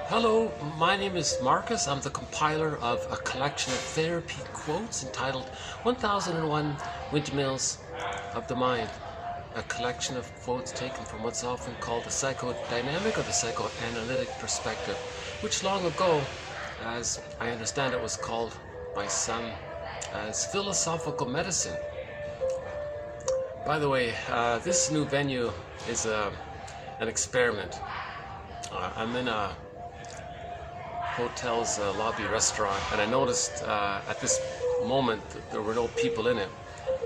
Hello, my name is Marcus. I'm the compiler of a collection of therapy quotes entitled 1001 Windmills of the Mind. A collection of quotes taken from what's often called the psychodynamic or the psychoanalytic perspective, which long ago, as I understand it, was called by some as philosophical medicine. By the way, this new venue is an experiment. I'm in a hotel's lobby restaurant, and I noticed at this moment that there were no people in it,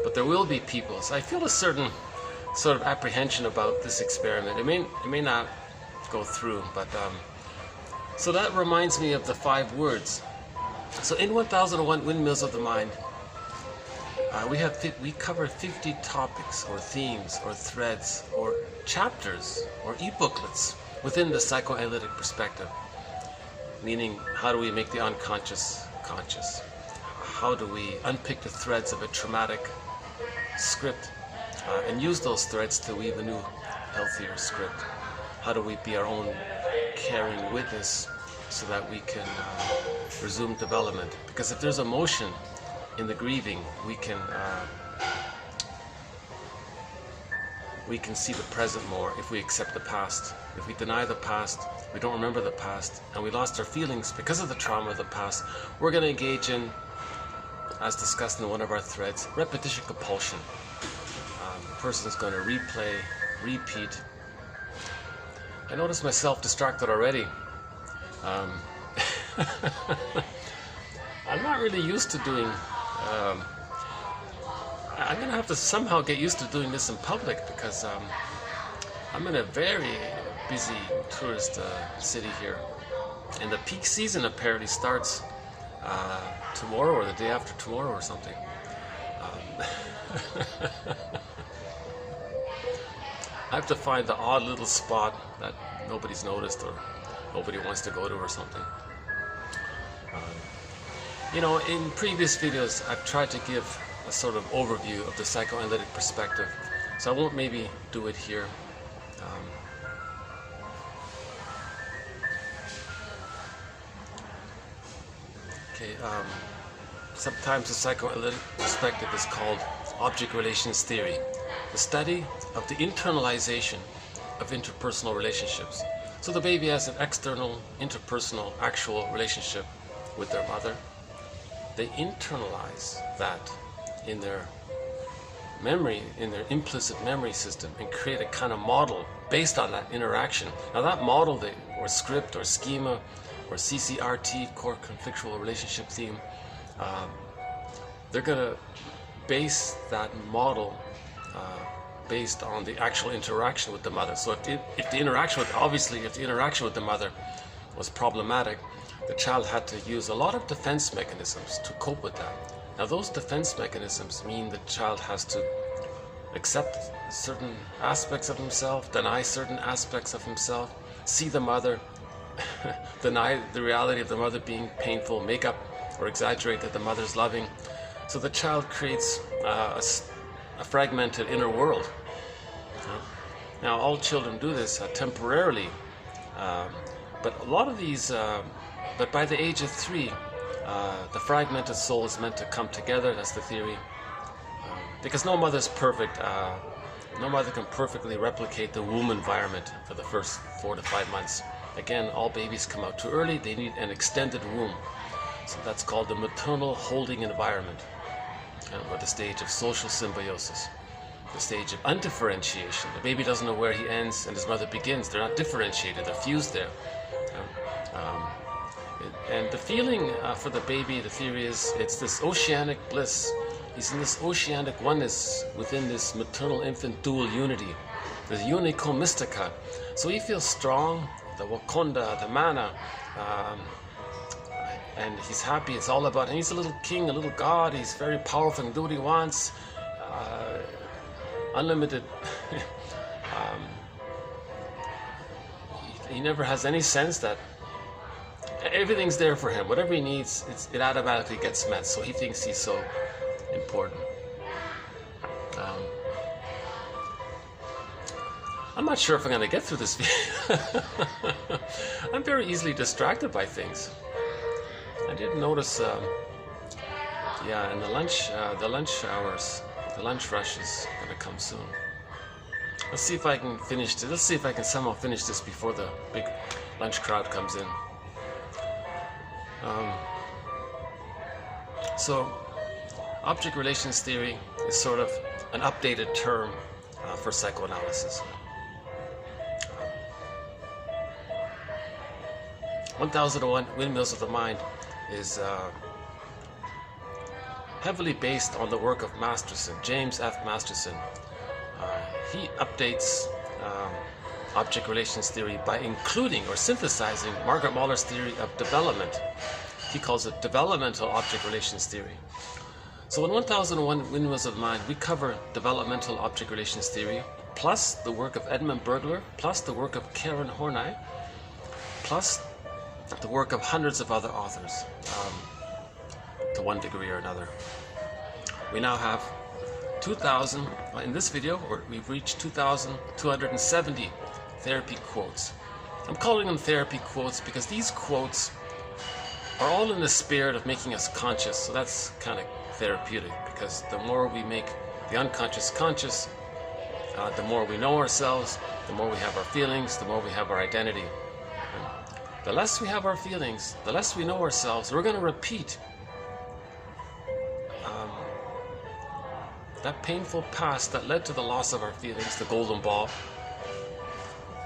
but there will be people. So I feel a certain sort of apprehension about this experiment. It may not go through, but so that reminds me of the 5 words. So in 1001 Windmills of the Mind, we cover 50 topics or themes or threads or chapters or e-booklets within the psychoanalytic perspective. Meaning, how do we make the unconscious conscious? How do we unpick the threads of a traumatic script and use those threads to weave a new, healthier script? How do we be our own caring witness so that we can resume development? Because if there's emotion in the grieving, we can see the present more if we accept the past. If we deny the past, we don't remember the past, and we lost our feelings because of the trauma of the past, we're going to engage in, as discussed in one of our threads, repetition compulsion. The person is going to replay, repeat. I notice myself distracted already. I'm not really used to doing I'm going to have to somehow get used to doing this in public, because I'm in a very busy tourist city here, and the peak season apparently starts tomorrow or the day after tomorrow or something. I have to find the odd little spot that nobody's noticed or nobody wants to go to or something. You know, in previous videos I've tried to give a sort of overview of the psychoanalytic perspective, so I won't maybe do it here. Sometimes the psychoanalytic perspective is called object relations theory, the study of the internalization of interpersonal relationships. So the baby has an external, interpersonal, actual relationship with their mother. They internalize that in their memory, in their implicit memory system, and create a kind of model based on that interaction. Now that model, or script, or schema, or CCRT, core conflictual relationship theme, they're going to base that model based on the actual interaction with the mother. So if the interaction with the mother was problematic, the child had to use a lot of defense mechanisms to cope with that. Now those defense mechanisms mean the child has to accept certain aspects of himself, deny certain aspects of himself, see the mother, deny the reality of the mother being painful, make up or exaggerate that the mother's loving. So the child creates a fragmented inner world. Now all children do this temporarily, but a lot of these, but by the age of 3, the fragmented soul is meant to come together. That's the theory. Because no mother's perfect. No mother can perfectly replicate the womb environment for the first 4 to 5 months. Again, all babies come out too early. They need an extended womb. So that's called the maternal holding environment, or the stage of social symbiosis, the stage of undifferentiation. The baby doesn't know where he ends and his mother begins. They're not differentiated. They're fused there. And the feeling for the baby, the theory is, it's this oceanic bliss. He's in this oceanic oneness within this maternal infant dual unity, the unico mystica. So he feels strong, the wakonda, the mana, and he's happy. It's all about him. He's a little king, a little god. He's very powerful and do what he wants. Unlimited. He never has any sense that everything's there for him. Whatever he needs, it automatically gets met. So he thinks he's so important. I'm not sure if I'm going to get through this video. I'm very easily distracted by things. I did notice, yeah, in the lunch hours, the lunch rush is gonna come soon. Let's see if I can finish this. Let's see if I can somehow finish this before the big lunch crowd comes in. So, object relations theory is sort of an updated term for psychoanalysis. 1001 Windmills of the Mind is heavily based on the work of Masterson, James F. Masterson. He updates object relations theory by including or synthesizing Margaret Mahler's theory of development. He calls it developmental object relations theory. So in 1001 Windmills of the Mind, we cover developmental object relations theory, plus the work of Edmund Bergler, plus the work of Karen Horney, plus the work of hundreds of other authors, to one degree or another. We now have 2,000, in this video, we've reached 2,270 therapy quotes. I'm calling them therapy quotes because these quotes are all in the spirit of making us conscious, so that's kind of therapeutic, because the more we make the unconscious conscious, the more we know ourselves, the more we have our feelings, the more we have our identity. The less we have our feelings, the less we know ourselves. We're going to repeat that painful past that led to the loss of our feelings, the golden ball.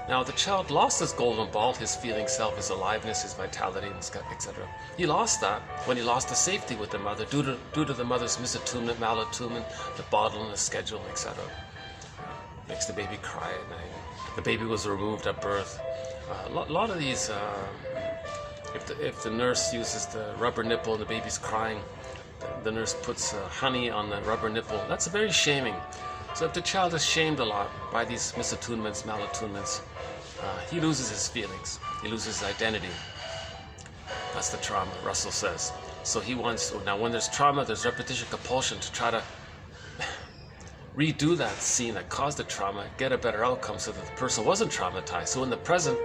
Now, the child lost his golden ball, his feeling self, his aliveness, his vitality, etc. He lost that when he lost the safety with the mother due to the mother's misattunement, malattunement, the bottle and the schedule, etc. Makes the baby cry at night. The baby was removed at birth. A lot of these, if the nurse uses the rubber nipple and the baby's crying, the nurse puts honey on the rubber nipple. That's very shaming. So if the child is shamed a lot by these misattunements, malattunements, he loses his feelings. He loses his identity. That's the trauma, Russell says. So he wants, now when there's trauma, there's repetition compulsion to try to redo that scene that caused the trauma, get a better outcome so that the person wasn't traumatized. So in the present,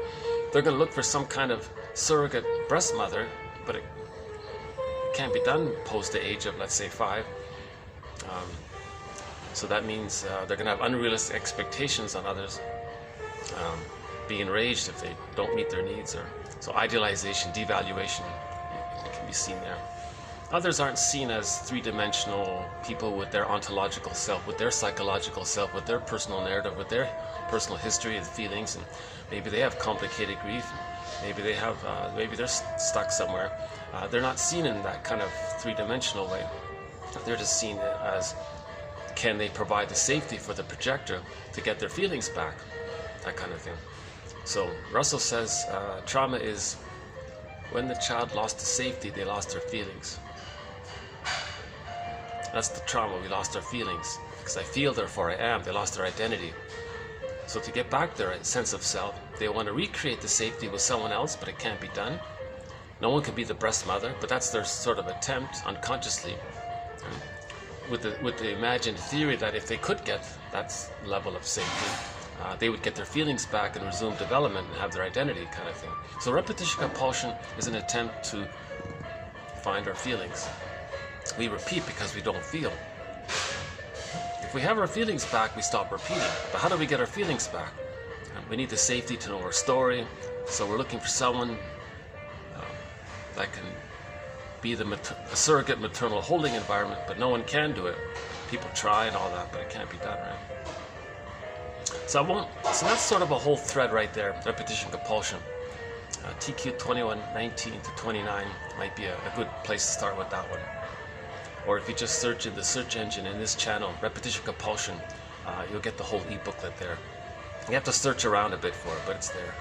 they're going to look for some kind of surrogate breast mother, but it can't be done post the age of, let's say, 5. So that means they're going to have unrealistic expectations on others, be enraged if they don't meet their needs. So idealization, devaluation can be seen there. Others aren't seen as three-dimensional people with their ontological self, with their psychological self, with their personal narrative, with their personal history and feelings, and maybe they have complicated grief. Maybe they have, maybe they're stuck somewhere. They're not seen in that kind of three-dimensional way. They're just seen as, can they provide the safety for the projector to get their feelings back? That kind of thing. So Russell says trauma is when the child lost the safety, they lost their feelings. That's the trauma, we lost our feelings. Because I feel, therefore I am. They lost their identity. So to get back their sense of self, they want to recreate the safety with someone else, but it can't be done. No one can be the breast mother, but that's their sort of attempt unconsciously. With the imagined theory that if they could get that level of safety, they would get their feelings back and resume development and have their identity, kind of thing. So repetition compulsion is an attempt to find our feelings. We repeat because we don't feel. If we have our feelings back, we stop repeating. But how do we get our feelings back? We need the safety to know our story. So we're looking for someone that can be a surrogate maternal holding environment, but no one can do it. People try and all that, but it can't be done, right? So that's sort of a whole thread right there, repetition compulsion. TQ 2119 to 29 might be a good place to start with that one. Or if you just search in the search engine in this channel, repetition compulsion, you'll get the whole e-booklet there. You have to search around a bit for it, but it's there.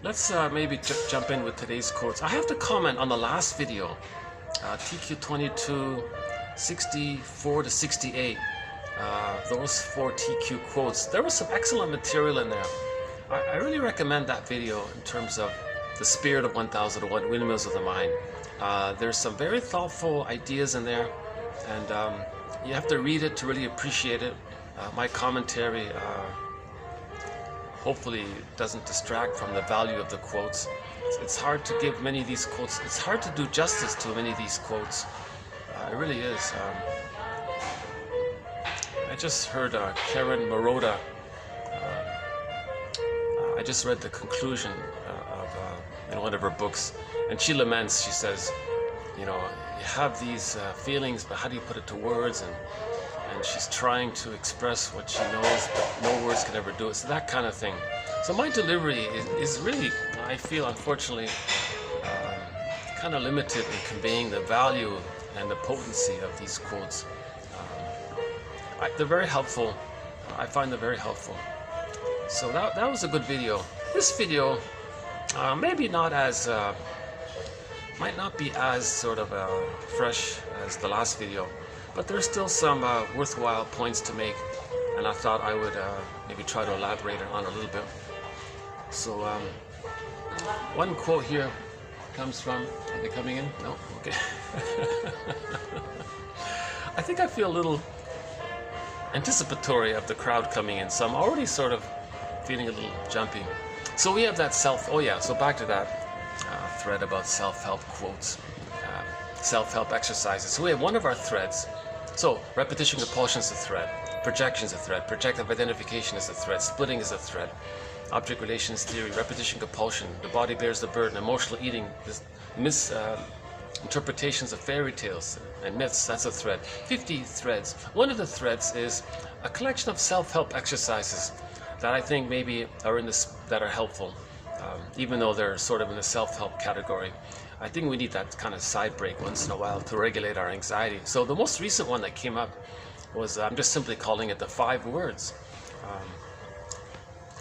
Let's maybe jump in with today's quotes. I have to comment on the last video, TQ 22, 64 to 68. Those 4 TQ quotes. There was some excellent material in there. I really recommend that video in terms of the spirit of 1001 Windmills of the Mind. There's some very thoughtful ideas in there, and you have to read it to really appreciate it. My commentary hopefully doesn't distract from the value of the quotes. It's hard to give many of these quotes, it's hard to do justice to many of these quotes. It really is. I just heard Karen Maroda. I just read the conclusion in one of her books, and she laments, she says, you know, you have these feelings, but how do you put it to words? And she's trying to express what she knows, but no words can ever do it. So that kind of thing. So my delivery is really, I feel, unfortunately, kind of limited in conveying the value and the potency of these quotes. They're very helpful. I find them very helpful. So that was a good video. This video, maybe not as, might not be as sort of fresh as the last video, but there's still some worthwhile points to make, and I thought I would maybe try to elaborate on a little bit. So one quote here comes from, are they coming in? No? Okay. I think I feel a little anticipatory of the crowd coming in, so I'm already sort of feeling a little jumpy. So we have that so back to that thread about self-help quotes, self-help exercises. So we have one of our threads. So repetition compulsion is a thread, projection is a thread, projective identification is a thread, splitting is a thread, object relations theory, repetition compulsion, the body bears the burden, emotional eating, misinterpretations of fairy tales and myths, that's a thread. 50 threads. One of the threads is a collection of self-help exercises that I think maybe are in this, that are helpful, even though they're sort of in the self-help category. I think we need that kind of side break once in a while to regulate our anxiety. So the most recent one that came up was, I'm just simply calling it the 5 words.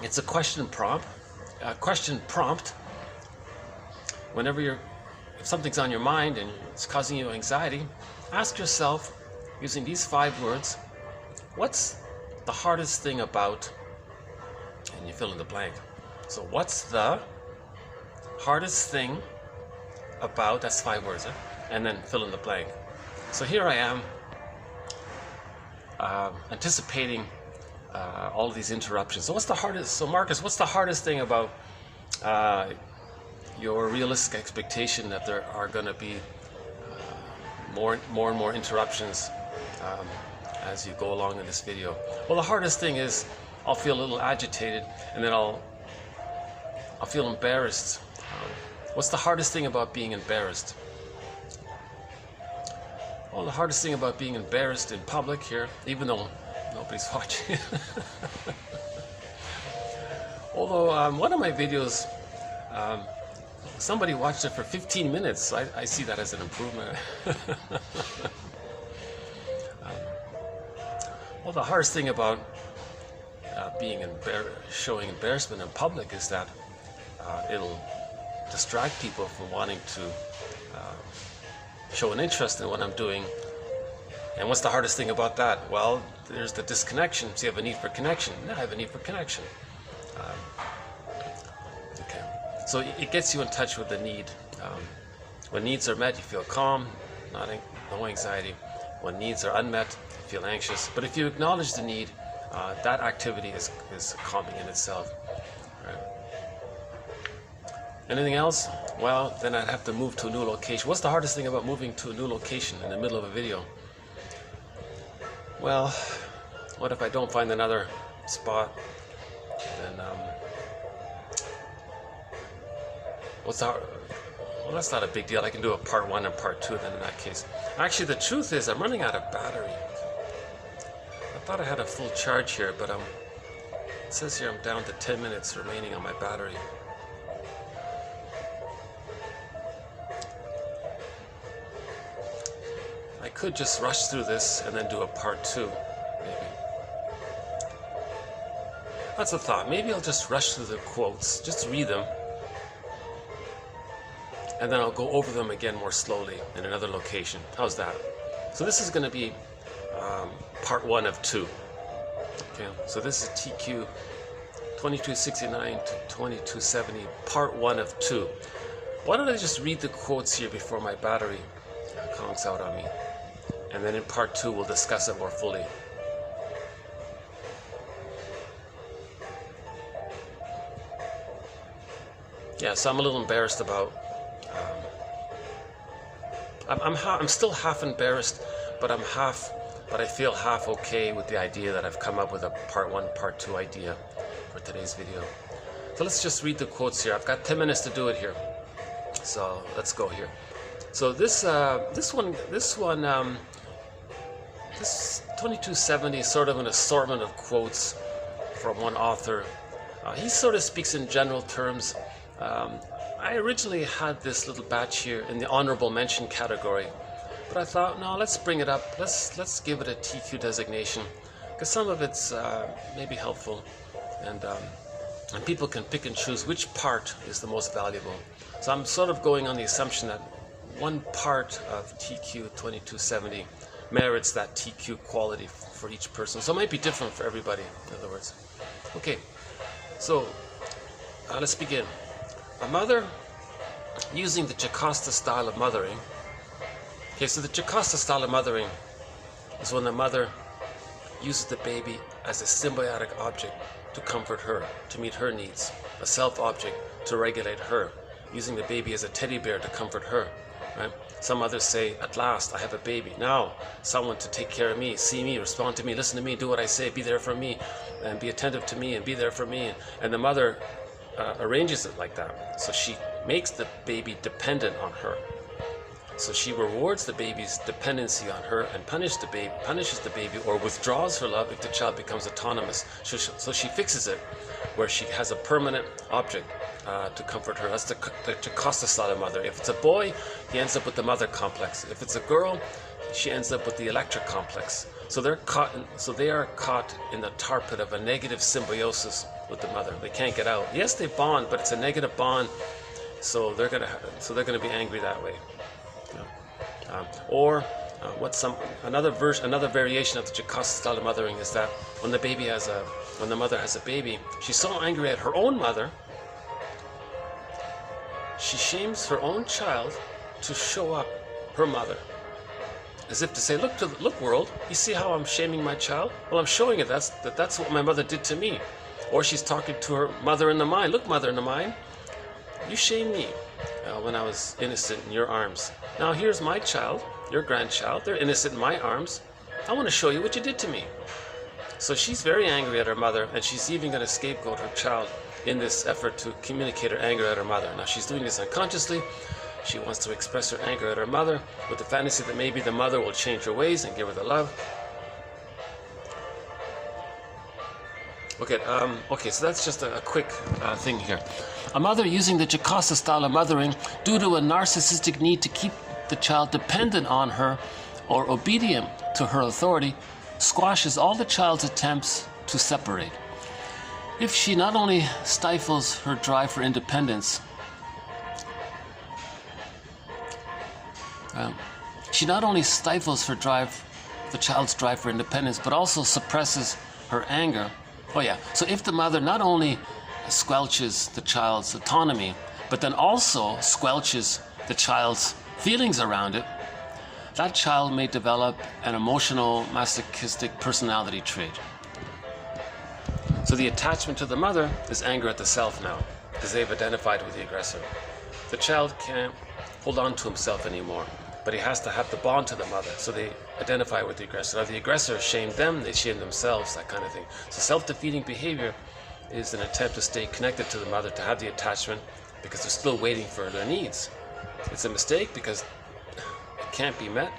It's a question prompt. Whenever if something's on your mind and it's causing you anxiety, ask yourself, using these 5 words, what's the hardest thing about, and you fill in the blank. So what's the hardest thing about, that's 5 words, and then fill in the blank. So here I am, anticipating all of these interruptions. So what's the hardest, so Marcus, what's the hardest thing about your realistic expectation that there are going to be more and more interruptions as you go along in this video? Well, the hardest thing is I'll feel a little agitated, and then I'll feel embarrassed. What's the hardest thing about being embarrassed? Well, the hardest thing about being embarrassed in public here, even though nobody's watching. Although one of my videos, somebody watched it for 15 minutes. So I see that as an improvement. Well, the hardest thing about showing embarrassment in public is that it'll distract people from wanting to show an interest in what I'm doing. And what's the hardest thing about that? Well, there's the disconnection. So you have a need for connection. Yeah, I have a need for connection. Okay. So it gets you in touch with the need. When needs are met, you feel calm, no anxiety. When needs are unmet, you feel anxious. But if you acknowledge the need, that activity is calming in itself. Right? Anything else? Well, then I'd have to move to a new location. What's the hardest thing about moving to a new location in the middle of a video? Well, what if I don't find another spot? Then, well, that's not a big deal. I can do a part 1 and part 2 then in that case. Actually, the truth is I'm running out of battery. I thought I had a full charge here, but it says here I'm down to 10 minutes remaining on my battery. I could just rush through this and then do a part 2, maybe. That's a thought. Maybe I'll just rush through the quotes, just read them, and then I'll go over them again more slowly in another location. How's that? So this is going to be part 1 of 2. Okay, so this is TQ 2269 to 2270, part 1 of 2. Why don't I just read the quotes here before my battery conks out on me? and then in part 2 we'll discuss it more fully. Yeah, so I'm a little embarrassed about, I'm still half embarrassed, but I feel half okay with the idea that I've come up with a part 1, part 2 idea for today's video. So let's just read the quotes here. I've got 10 minutes to do it here. So let's go here. So this 2270 is sort of an assortment of quotes from one author. He sort of speaks in general terms. I originally had this little batch here in the honorable mention category, but I thought, no, let's bring it up. Let's give it a TQ designation, because some of it's maybe helpful, and people can pick and choose which part is the most valuable. So I'm sort of going on the assumption that one part of TQ 2270 merits that TQ quality for each person. So it might be different for everybody, in other words. Okay, so let's begin. A mother using the Chacosta style of mothering. Okay, so the Chacosta style of mothering is when the mother uses the baby as a symbiotic object to comfort her, to meet her needs, a self-object to regulate her, using the baby as a teddy bear to comfort her. Right? Some others say, at last, I have a baby. Now, someone to take care of me, see me, respond to me, listen to me, do what I say, be there for me, and be attentive to me, and be there for me. And the mother arranges it like that. So she makes the baby dependent on her. So she rewards the baby's dependency on her and punishes the baby or withdraws her love if the child becomes autonomous. So she fixes it where she has a permanent object to comfort her. That's the Chacosta style of mother. If it's a boy, he ends up with the mother complex. If it's a girl, she ends up with the Electra complex. So they are caught in the tar pit of a negative symbiosis with the mother. They can't get out. Yes, they bond, but it's a negative bond. So they're gonna be angry that way. Another variation of the Chacosta style of mothering is that when the mother has a baby, she's so angry at her own mother, she shames her own child to show up her mother, as if to say, look world, you see how I'm shaming my child? Well, I'm showing it that's what my mother did to me. Or she's talking to her mother in the mind. Look, mother in the mind, you shamed me when I was innocent in your arms. Now here's my child, your grandchild, they're innocent in my arms. I want to show you what you did to me. So she's very angry at her mother, and she's even going to scapegoat her child in this effort to communicate her anger at her mother. Now she's doing this unconsciously. She wants to express her anger at her mother with the fantasy that maybe the mother will change her ways and give her the love. Okay, so that's just a quick thing here. A mother using the Chacosta style of mothering due to a narcissistic need to keep the child dependent on her or obedient to her authority squashes all the child's attempts to separate. If she not only stifles her drive for independence, the child's drive for independence, but also suppresses her anger. Oh yeah, so if the mother not only squelches the child's autonomy, but then also squelches the child's feelings around it, that child may develop an emotional masochistic personality trait. So the attachment to the mother is anger at the self now, because they've identified with the aggressor. The child can't hold on to himself anymore, but he has to have the bond to the mother, so they identify with the aggressor. Now the aggressor shamed them, they shame themselves, that kind of thing. So self-defeating behavior is an attempt to stay connected to the mother, to have the attachment, because they're still waiting for their needs. It's a mistake because it can't be met.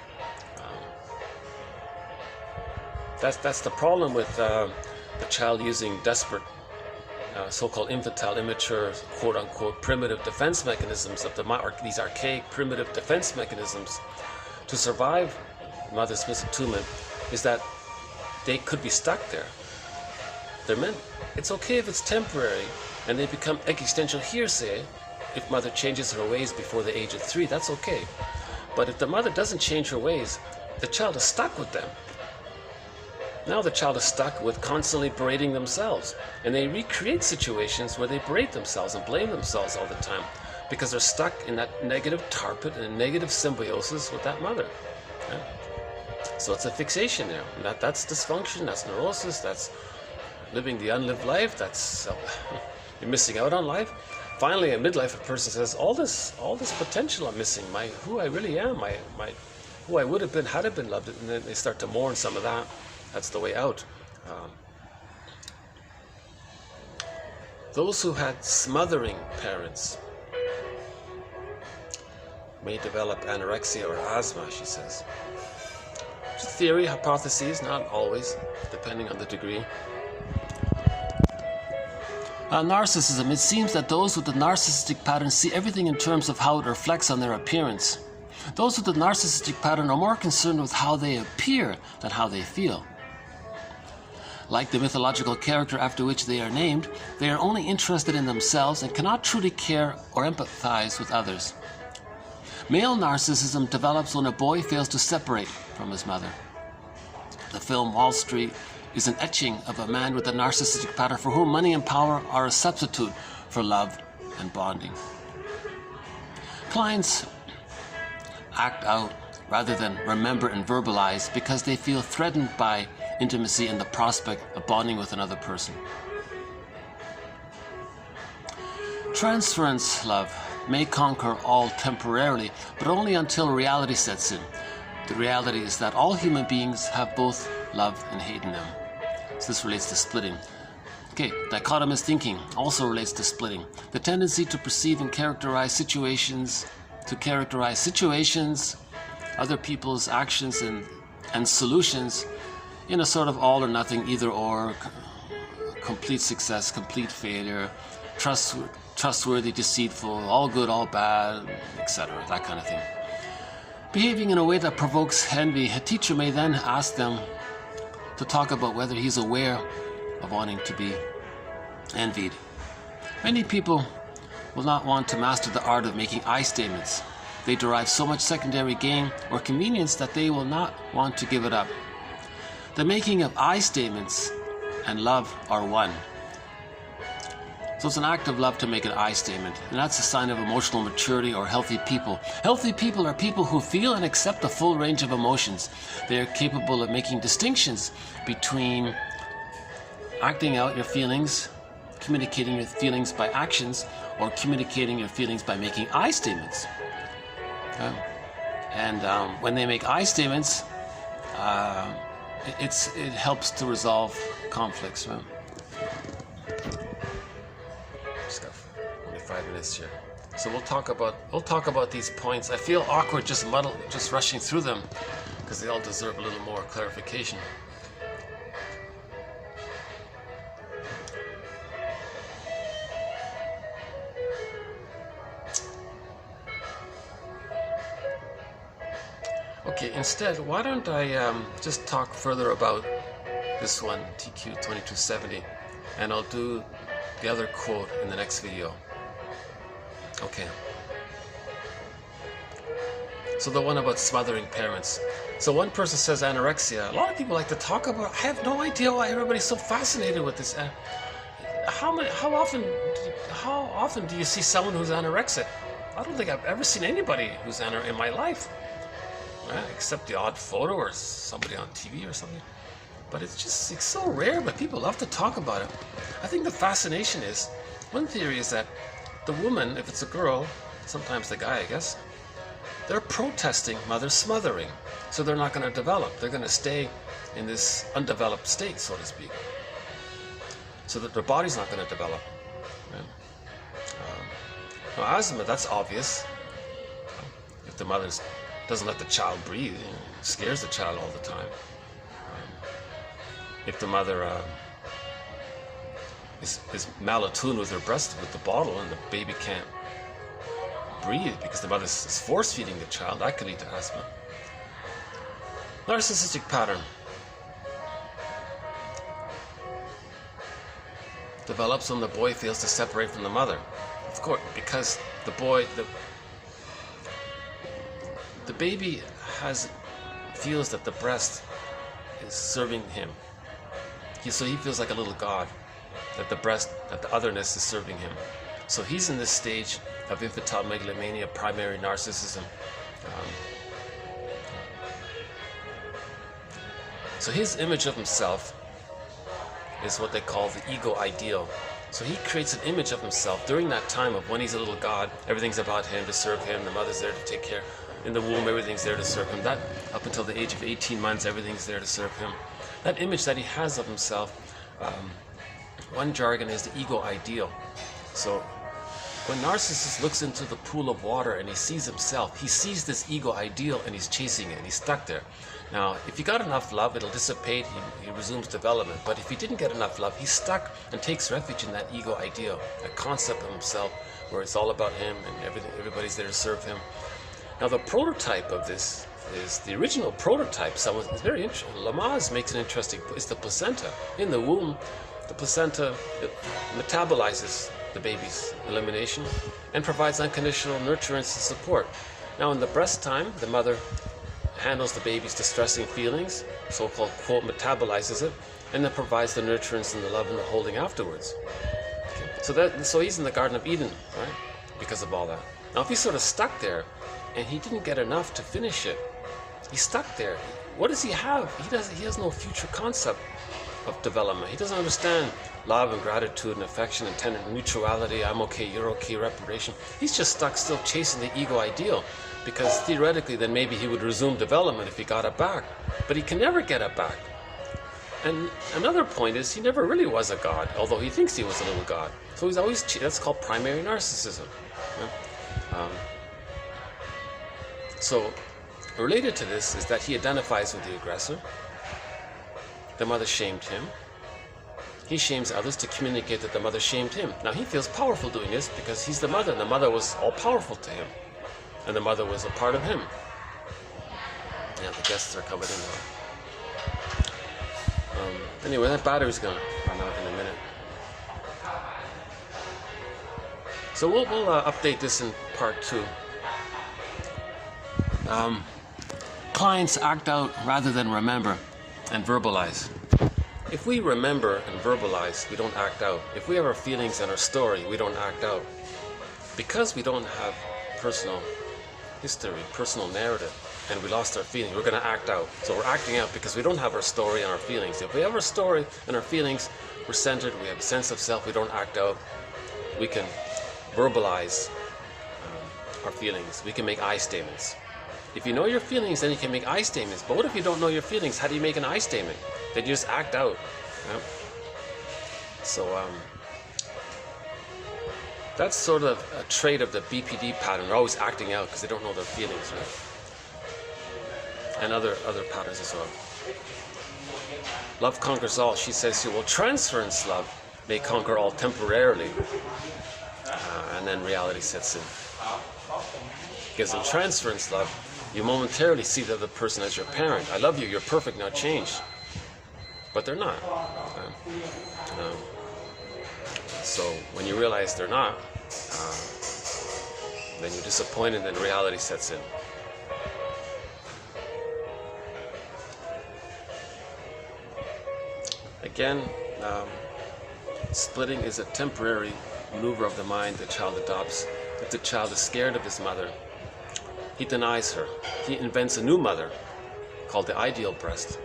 That's the problem with the child using desperate, so-called infantile, immature, quote-unquote, primitive defense mechanisms of these archaic primitive defense mechanisms to survive mother's misattunement, is that they could be stuck there. It's okay if it's temporary, and they become existential hearsay if mother changes her ways before the age of 3. That's okay. But if the mother doesn't change her ways, the child is stuck with them. Now the child is stuck with constantly berating themselves, and they recreate situations where they berate themselves and blame themselves all the time because they're stuck in that negative tar pit and a negative symbiosis with that mother. Okay? So it's a fixation there. And that's dysfunction, that's neurosis, that's living the unlived life, that's you're missing out on life. Finally, in midlife, a person says, all this potential I'm missing, who I really am, who I would have been had I been loved, and then they start to mourn some of that. That's the way out. Those who had smothering parents may develop anorexia or asthma, she says. It's a theory, hypotheses, not always, depending on the degree. Narcissism. It seems that those with the narcissistic pattern see everything in terms of how it reflects on their appearance. Those with the narcissistic pattern are more concerned with how they appear than how they feel. Like the mythological character after which they are named, they are only interested in themselves and cannot truly care or empathize with others. Male narcissism develops when a boy fails to separate from his mother. The film Wall Street is an etching of a man with a narcissistic pattern for whom money and power are a substitute for love and bonding. Clients act out rather than remember and verbalize because they feel threatened by intimacy and the prospect of bonding with another person. Transference love may conquer all temporarily, but only until reality sets in. The reality is that all human beings have both love and hate in them. So this relates to splitting. Okay, dichotomous thinking also relates to splitting. The tendency to perceive and characterize situations, other people's actions and solutions in a sort of all or nothing, either or, complete success, complete failure, trustworthy, deceitful, all good, all bad, etc., that kind of thing. Behaving in a way that provokes envy, a teacher may then ask them to talk about whether he's aware of wanting to be envied. Many people will not want to master the art of making I statements. They derive so much secondary gain or convenience that they will not want to give it up. The making of I statements and love are one. So it's an act of love to make an I statement, and that's a sign of emotional maturity or healthy people. Healthy people are people who feel and accept the full range of emotions. They are capable of making distinctions between acting out your feelings, communicating your feelings by actions, or communicating your feelings by making I statements. When they make I statements, it helps to resolve conflicts. Right? Just got only 5 minutes here, so we'll talk about these points. I feel awkward just rushing through them because they all deserve a little more clarification. Okay, instead, why don't I just talk further about this one, TQ 2270, and I'll do the other quote in the next video. Okay. So the one about smothering parents. So one person says anorexia. A lot of people like to talk about. I have no idea why everybody's so fascinated with this. How often do you see someone who's anorexic? I don't think I've ever seen anybody who's anorexic in my life. Except the odd photo or somebody on TV or something. But it's so rare, but people love to talk about it. I think the fascination is, one theory is that the woman, if it's a girl, sometimes the guy, I guess, they're protesting mother smothering. So they're not going to develop. They're going to stay in this undeveloped state, so to speak. So that their body's not going to develop. Now, asthma, that's obvious. If the mother doesn't let the child breathe, scares the child all the time. If the mother is malattuned with her breast, with the bottle, and the baby can't breathe because the mother is force feeding the child, that could lead to asthma. Narcissistic pattern develops when the boy fails to separate from the mother. Of course, because the baby feels that the breast is serving him. So he feels like a little god, that the otherness is serving him. So he's in this stage of infantile megalomania, primary narcissism. So his image of himself is what they call the ego ideal. So he creates an image of himself during that time of when he's a little god. Everything's about him, to serve him. The mother's there to take care. In the womb, everything's there to serve him. That up until the age of 18 months, everything's there to serve him. That image that he has of himself, one jargon is the ego ideal. So when Narcissus looks into the pool of water and he sees himself, he sees this ego ideal and he's chasing it and he's stuck there. Now, if he got enough love, it'll dissipate, he resumes development. But if he didn't get enough love, he's stuck and takes refuge in that ego ideal, that concept of himself where it's all about him and everybody's there to serve him. Now, the prototype of this is the original prototype. It's very interesting. Lamaze makes an interesting, it's the placenta. In the womb, the placenta metabolizes the baby's elimination and provides unconditional nurturance and support. Now, in the breast time, the mother handles the baby's distressing feelings, so-called quote, metabolizes it, and then provides the nurturance and the love and the holding afterwards. Okay. So he's in the Garden of Eden, right? Because of all that. Now, if he's sort of stuck there, and he didn't get enough to finish it, he's stuck there. What does he have? He has no future concept of development. He doesn't understand love and gratitude and affection and tender mutuality, I'm okay, you're okay, reparation. He's just stuck still chasing the ego ideal, because theoretically then maybe he would resume development if he got it back. But he can never get it back. And another point is he never really was a god, although he thinks he was a little god. So he's always, that's called primary narcissism. So related to this is that he identifies with the aggressor. The mother shamed him. He shames others to communicate that the mother shamed him. Now he feels powerful doing this because he's the mother, and the mother was all powerful to him. And the mother was a part of him. Yeah, the guests are coming in now. Anyway, that battery's gonna run out in a minute. So we'll update this in part 2. Clients act out rather than remember and verbalize. If we remember and verbalize, we don't act out. If we have our feelings and our story, we don't act out. Because we don't have personal history, personal narrative, and we lost our feelings, we're going to act out. So we're acting out because we don't have our story and our feelings. If we have our story and our feelings, we're centered, we have a sense of self, we don't act out. We can verbalize our feelings. We can make I statements. If you know your feelings, then you can make I statements. But what if you don't know your feelings? How do you make an I statement? Then you just act out. Right? So that's sort of a trait of the BPD pattern. They're always acting out because they don't know their feelings, right? And other patterns as well. Love conquers all. She says here, well, transference love may conquer all temporarily, and then reality sets in. Because in transference love, you momentarily see the other person as your parent. I love you, you're perfect, now change. But they're not. So when you realize they're not, then you're disappointed and then reality sets in. Again, splitting is a temporary maneuver of the mind the child adopts. If the child is scared of his mother, he denies her. He invents a new mother called the ideal breast.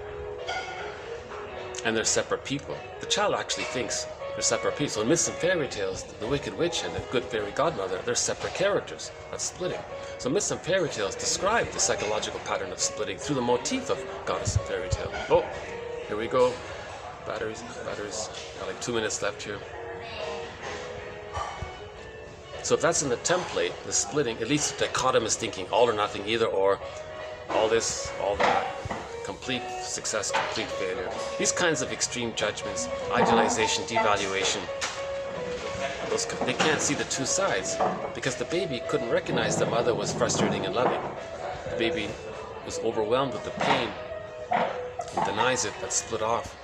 And they're separate people. The child actually thinks they're separate people. So in myths and fairy tales, the wicked witch and the good fairy godmother, they're separate characters. That's splitting. So myths and fairy tales describe the psychological pattern of splitting through the motif of goddess and fairy tale. Oh, here we go. Batteries. Got like 2 minutes left here. So if that's in the template, the splitting, it leads to dichotomous thinking, all or nothing, either or, all this, all that, complete success, complete failure. These kinds of extreme judgments, idealization, devaluation, they can't see the two sides because the baby couldn't recognize the mother was frustrating and loving. The baby was overwhelmed with the pain and denies it, but split off.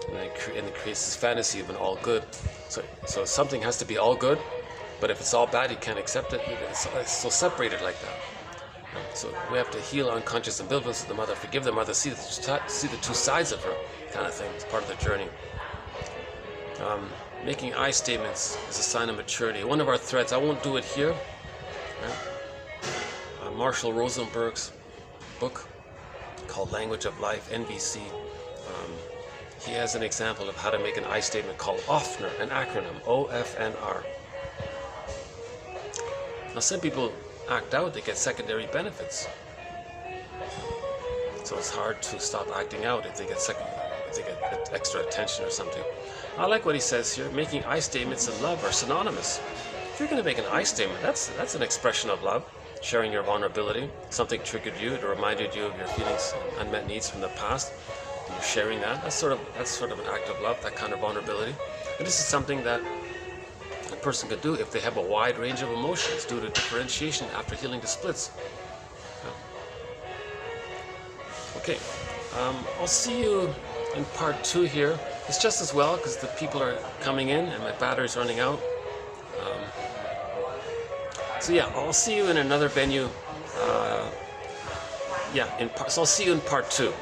And it creates this fantasy of an all good. So something has to be all good, but if it's all bad, you can't accept it. It's so separated like that. So we have to heal unconscious ambivalence with the mother, forgive the mother, see the two sides of her, kind of thing. It's part of the journey. Making I statements is a sign of maturity. One of our threads, I won't do it here. Marshall Rosenberg's book called Language of Life, NVC. He has an example of how to make an I statement called OFNR, an acronym, OFNR. Now some people act out, they get secondary benefits. So it's hard to stop acting out if they get extra attention or something. I like what he says here, making I statements and love are synonymous. If you're going to make an I statement, that's an expression of love, sharing your vulnerability. Something triggered you, it reminded you of your feelings and unmet needs from the past. And you're sharing that. That's sort of an act of love, that kind of vulnerability. And this is something that a person could do if they have a wide range of emotions due to differentiation after healing the splits. Okay, I'll see you in part 2 here. It's just as well because the people are coming in and my battery's running out. So yeah, I'll see you in another venue. So I'll see you in part 2.